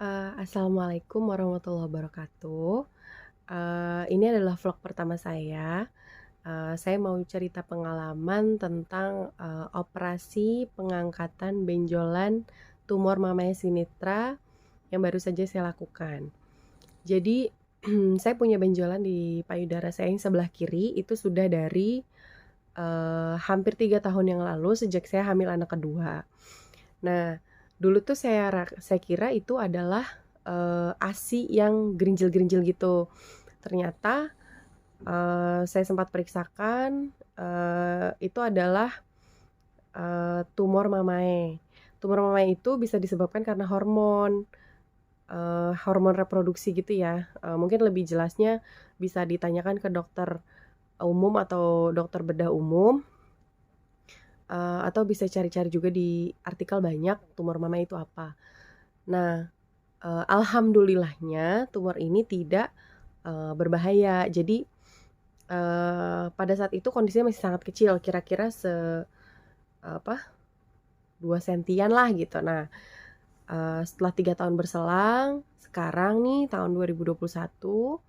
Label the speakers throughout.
Speaker 1: Assalamualaikum warahmatullahi wabarakatuh. Ini adalah vlog pertama saya. Saya mau cerita pengalaman tentang, operasi pengangkatan benjolan tumor mamanya sinitra yang baru saja saya lakukan. Jadi, saya punya benjolan di payudara saya yang sebelah kiri itu sudah dari, hampir 3 tahun yang lalu sejak saya hamil anak kedua. Nah, dulu tuh saya kira itu adalah, ASI yang gerinjil-gerinjil gitu. Ternyata, saya sempat periksakan, itu adalah, tumor mamae. Tumor mamae itu bisa disebabkan karena hormon, hormon reproduksi gitu ya, mungkin lebih jelasnya bisa ditanyakan ke dokter umum atau dokter bedah umum, atau bisa cari-cari juga di artikel banyak tumor mama itu apa. Nah, alhamdulillahnya tumor ini tidak, berbahaya. Jadi, pada saat itu kondisinya masih sangat kecil, kira-kira apa, 2 sentian lah gitu. Nah, setelah 3 tahun berselang, sekarang nih tahun 2021,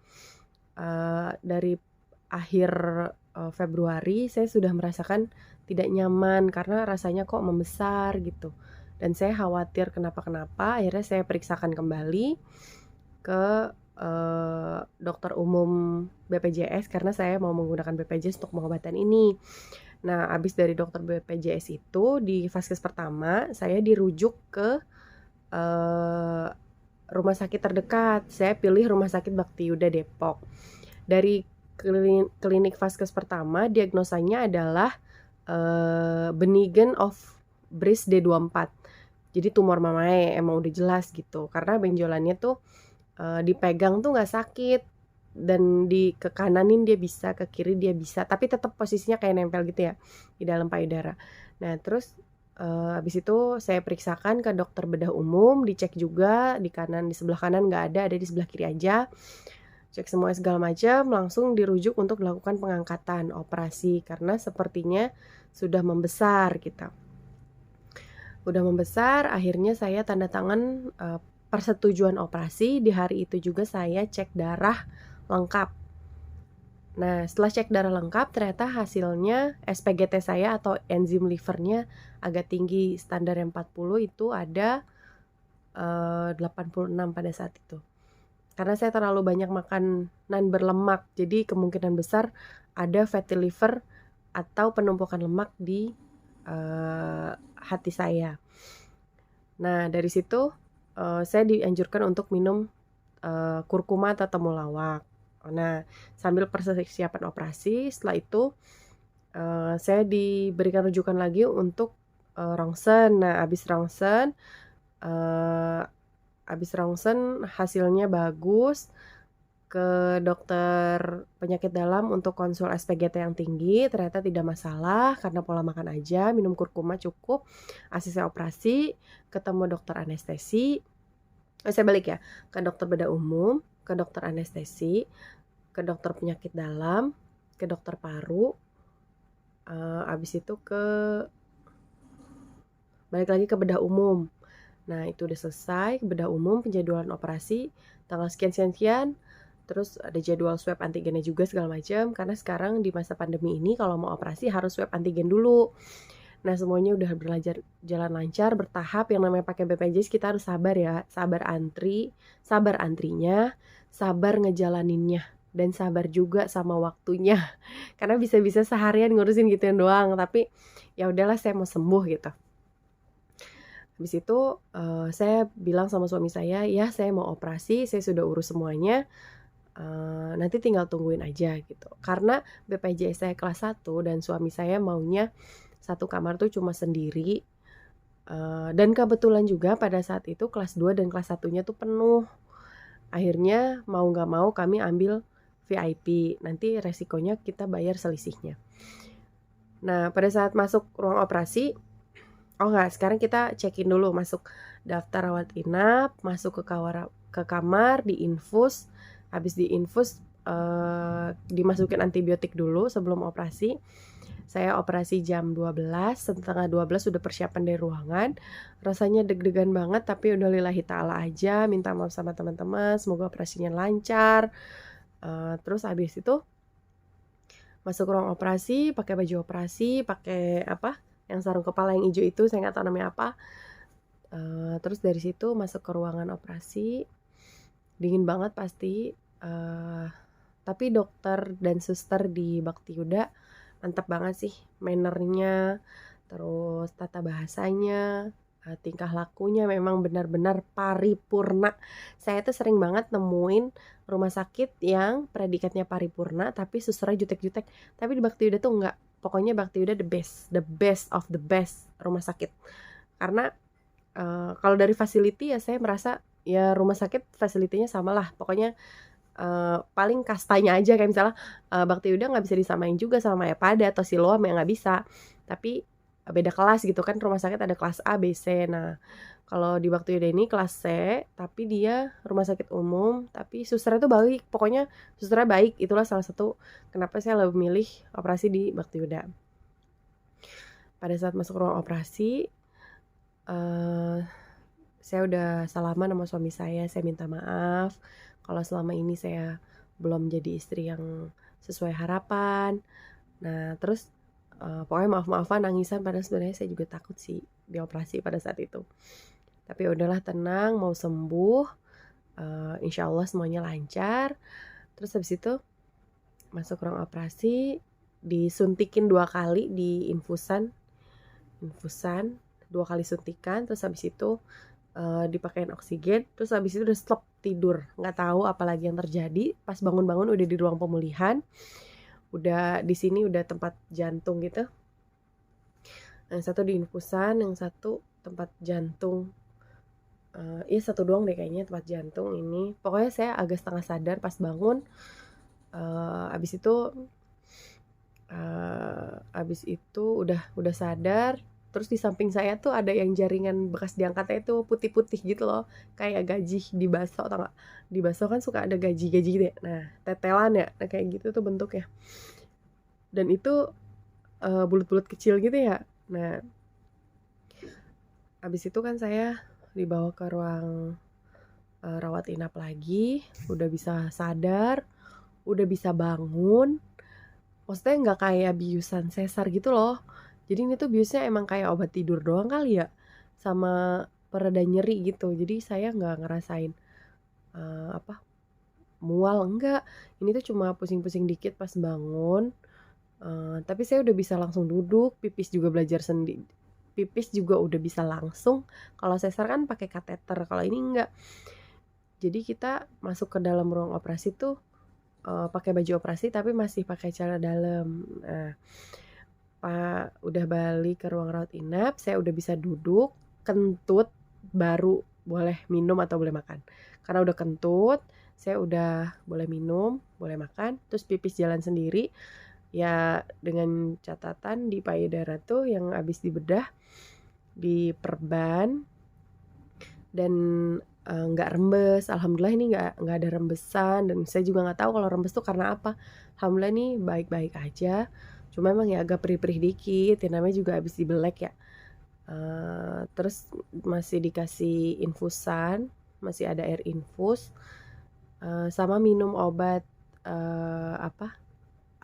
Speaker 1: dari akhir, Februari saya sudah merasakan tidak nyaman karena rasanya kok membesar gitu. Dan saya khawatir kenapa-kenapa, akhirnya saya periksakan kembali ke, dokter umum BPJS karena saya mau menggunakan BPJS untuk pengobatan ini. Nah, habis dari dokter BPJS itu di vaskes pertama saya dirujuk ke, eee, rumah sakit terdekat. Saya pilih Rumah Sakit Bakti Yuda Depok. Dari klinik vaskes pertama diagnosanya adalah, benign of breast D24. Jadi tumor mamae, emang udah jelas gitu, karena benjolannya tuh, dipegang tuh nggak sakit, dan ke kananin dia bisa, ke kiri dia bisa, tapi tetap posisinya kayak nempel gitu ya, di dalam payudara. Nah terus, habis itu saya periksakan ke dokter bedah umum, dicek juga di kanan, di sebelah kanan nggak ada di sebelah kiri aja. Cek semua segala macam, langsung dirujuk untuk dilakukan pengangkatan, operasi, karena sepertinya sudah membesar gitu. Udah membesar, akhirnya saya tanda tangan, persetujuan operasi, di hari itu juga saya cek darah lengkap. Nah, setelah cek darah lengkap, ternyata hasilnya SPGT saya atau enzim livernya agak tinggi, standar yang 40 itu ada, 86 pada saat itu. Karena saya terlalu banyak makan non berlemak, jadi kemungkinan besar ada fatty liver atau penumpukan lemak di, hati saya. Nah, dari situ, saya dianjurkan untuk minum, kurkuma atau temulawak. Nah, sambil persiapan operasi, setelah itu, saya diberikan rujukan lagi untuk, rongsen. Nah, eee habis rongsen hasilnya bagus, ke dokter penyakit dalam untuk konsul SPGT yang tinggi, ternyata tidak masalah karena pola makan aja, minum kurkuma cukup, ACC operasi, ketemu dokter anestesi, saya balik ya, ke dokter bedah umum, ke dokter anestesi, ke dokter penyakit dalam, ke dokter paru, habis itu balik lagi ke bedah umum. Nah, itu udah selesai, bedah umum, penjadwalan operasi, tanggal sekian-sekian, terus ada jadwal swab antigennya juga segala macam, karena sekarang di masa pandemi ini kalau mau operasi harus swab antigen dulu. Nah, semuanya udah jalan lancar, bertahap, yang namanya pakai BPJS kita harus sabar ya, sabar antrinya, sabar ngejalaninnya, dan sabar juga sama waktunya. Karena bisa-bisa seharian ngurusin gituan doang, tapi ya udahlah saya mau sembuh gitu. Habis itu, saya bilang sama suami saya, "Ya saya mau operasi, saya sudah urus semuanya, nanti tinggal tungguin aja," gitu. Karena BPJS saya kelas 1 dan suami saya maunya satu kamar tuh cuma sendiri, dan kebetulan juga pada saat itu kelas 2 dan kelas 1-nya tuh penuh. Akhirnya mau nggak mau kami ambil VIP, nanti resikonya kita bayar selisihnya. Nah, pada saat masuk ruang operasi, oh enggak, sekarang kita cekin dulu, masuk daftar rawat inap, masuk ke kamar, diinfus, habis diinfus, dimasukin antibiotik dulu sebelum operasi. Saya operasi jam 12, setengah 12 udah persiapan dari ruangan. Rasanya deg-degan banget, tapi udah lillahi ta'ala aja, minta maaf sama teman-teman, semoga operasinya lancar. Terus habis itu masuk ruang operasi, pakai baju operasi, pakai yang sarung kepala yang hijau itu, saya nggak tahu namanya apa. Terus dari situ masuk ke ruangan operasi, dingin banget pasti. Tapi dokter dan suster di Bakti Yuda mantap banget sih, mannernya, terus tata bahasanya, tingkah lakunya memang benar-benar paripurna. Saya tuh sering banget nemuin rumah sakit yang predikatnya paripurna tapi susternya jutek-jutek. Tapi di Bakti Yuda tuh enggak. Pokoknya Bakti Yuda the best of the best rumah sakit. Karena kalau dari facility ya saya merasa ya rumah sakit facility-nya sama lah. Pokoknya paling kastanya aja kayak misalnya Bakti Yuda nggak bisa disamain juga sama Mayapada atau Siloam yang nggak bisa, tapi beda kelas gitu kan, rumah sakit ada kelas A, B, C. Nah kalau di Bakti Yuda ini kelas C, tapi dia rumah sakit umum, tapi susternya tuh baik, pokoknya susternya baik. Itulah salah satu kenapa saya lebih milih operasi di Bakti Yuda. Pada saat masuk ruang operasi, saya udah salaman sama suami saya minta maaf kalau selama ini saya belum jadi istri yang sesuai harapan. Nah terus pokoknya maaf-maafan, nangisan, padahal sebenarnya saya juga takut sih di operasi pada saat itu. Tapi udahlah, tenang, mau sembuh, insya Allah semuanya lancar. Terus habis itu masuk ruang operasi, disuntikin 2 kali di infusan 2 kali suntikan. Terus habis itu dipakein oksigen, terus habis itu udah stop tidur, nggak tahu apa lagi yang terjadi. Pas bangun-bangun udah di ruang pemulihan, udah di sini udah tempat jantung gitu, yang satu di infusan, yang satu tempat jantung. Iya satu doang deh kayaknya tempat jantung ini. Pokoknya saya agak setengah sadar pas bangun. Abis itu udah sadar. Terus di samping saya tuh ada yang jaringan bekas diangkatnya itu putih-putih gitu loh, kayak gaji di baso, tau gak? Di baso kan suka ada gaji-gaji gitu ya. Nah tetelan ya, nah, kayak gitu tuh bentuknya. Dan itu bulut-bulut kecil gitu ya. Nah abis itu kan saya dibawa ke ruang rawat inap lagi, udah bisa sadar, udah bisa bangun. Maksudnya nggak kayak biusan sesar gitu loh. Jadi ini tuh biusnya emang kayak obat tidur doang kali ya, sama pereda nyeri gitu. Jadi saya nggak ngerasain mual, enggak. Ini tuh cuma pusing-pusing dikit pas bangun. Tapi saya udah bisa langsung duduk, pipis juga belajar sendiri. Pipis juga udah bisa langsung. Kalau sesar kan pakai kateter, kalau ini enggak. Jadi kita masuk ke dalam ruang operasi tuh pakai baju operasi tapi masih pakai celana dalam. Nah, udah balik ke ruang rawat inap, saya udah bisa duduk, kentut, baru boleh minum atau boleh makan. Karena udah kentut, saya udah boleh minum, boleh makan, terus pipis jalan sendiri. Ya dengan catatan di payudara tuh yang habis dibedah, diperban, dan nggak rembes. Alhamdulillah ini nggak ada rembesan, dan saya juga nggak tahu kalau rembes tuh karena apa. Alhamdulillah nih baik-baik aja. Cuma emang ya agak perih-perih dikit, ya namanya juga habis dibelek ya. Terus masih dikasih infusan, masih ada air infus, sama minum obat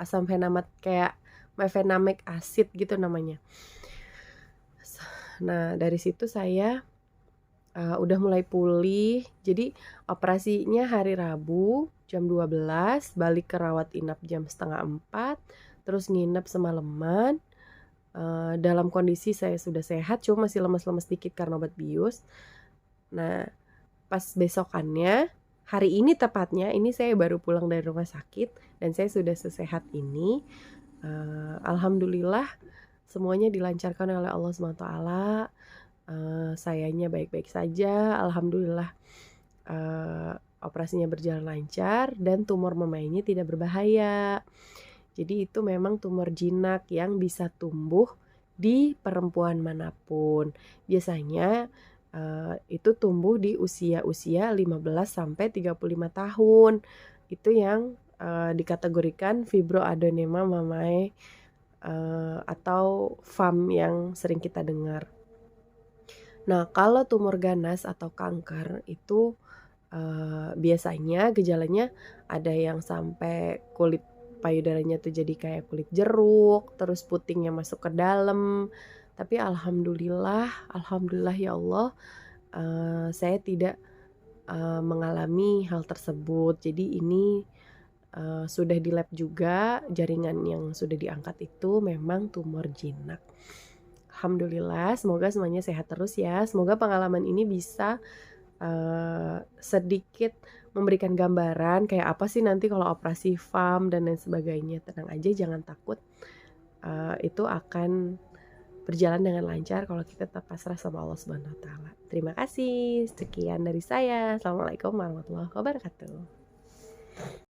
Speaker 1: asam fenamat, kayak mefenamic acid gitu namanya. Nah dari situ saya udah mulai pulih. Jadi operasinya hari Rabu jam 12, balik ke rawat inap jam 3:30, terus nginep semalaman. Dalam kondisi saya sudah sehat, cuma masih lemes-lemes dikit karena obat bius. Nah pas besokannya, hari ini tepatnya, ini saya baru pulang dari rumah sakit dan saya sudah sesehat ini. Alhamdulillah semuanya dilancarkan oleh Allah SWT. Sayanya baik-baik saja, alhamdulillah. Operasinya berjalan lancar dan tumor memainya tidak berbahaya. Jadi itu memang tumor jinak yang bisa tumbuh di perempuan manapun. Biasanya itu tumbuh di usia 15-35 tahun. Itu yang dikategorikan fibroadenoma mamae atau FAM yang sering kita dengar. Nah, kalau tumor ganas atau kanker itu, biasanya gejalanya ada yang sampai kulit payudaranya tuh jadi kayak kulit jeruk, terus putingnya masuk ke dalam. Tapi alhamdulillah alhamdulillah ya Allah, saya tidak, mengalami hal tersebut. Jadi ini, sudah di lab juga, jaringan yang sudah diangkat itu memang tumor jinak. Alhamdulillah, semoga semuanya sehat terus ya. Semoga pengalaman ini bisa, sedikit memberikan gambaran kayak apa sih nanti kalau operasi FAM dan lain sebagainya. Tenang aja, jangan takut, itu akan berjalan dengan lancar kalau kita tetap pasrah sama Allah Subhanahu wa taala. Terima kasih, sekian dari saya. Assalamualaikum warahmatullahi wabarakatuh.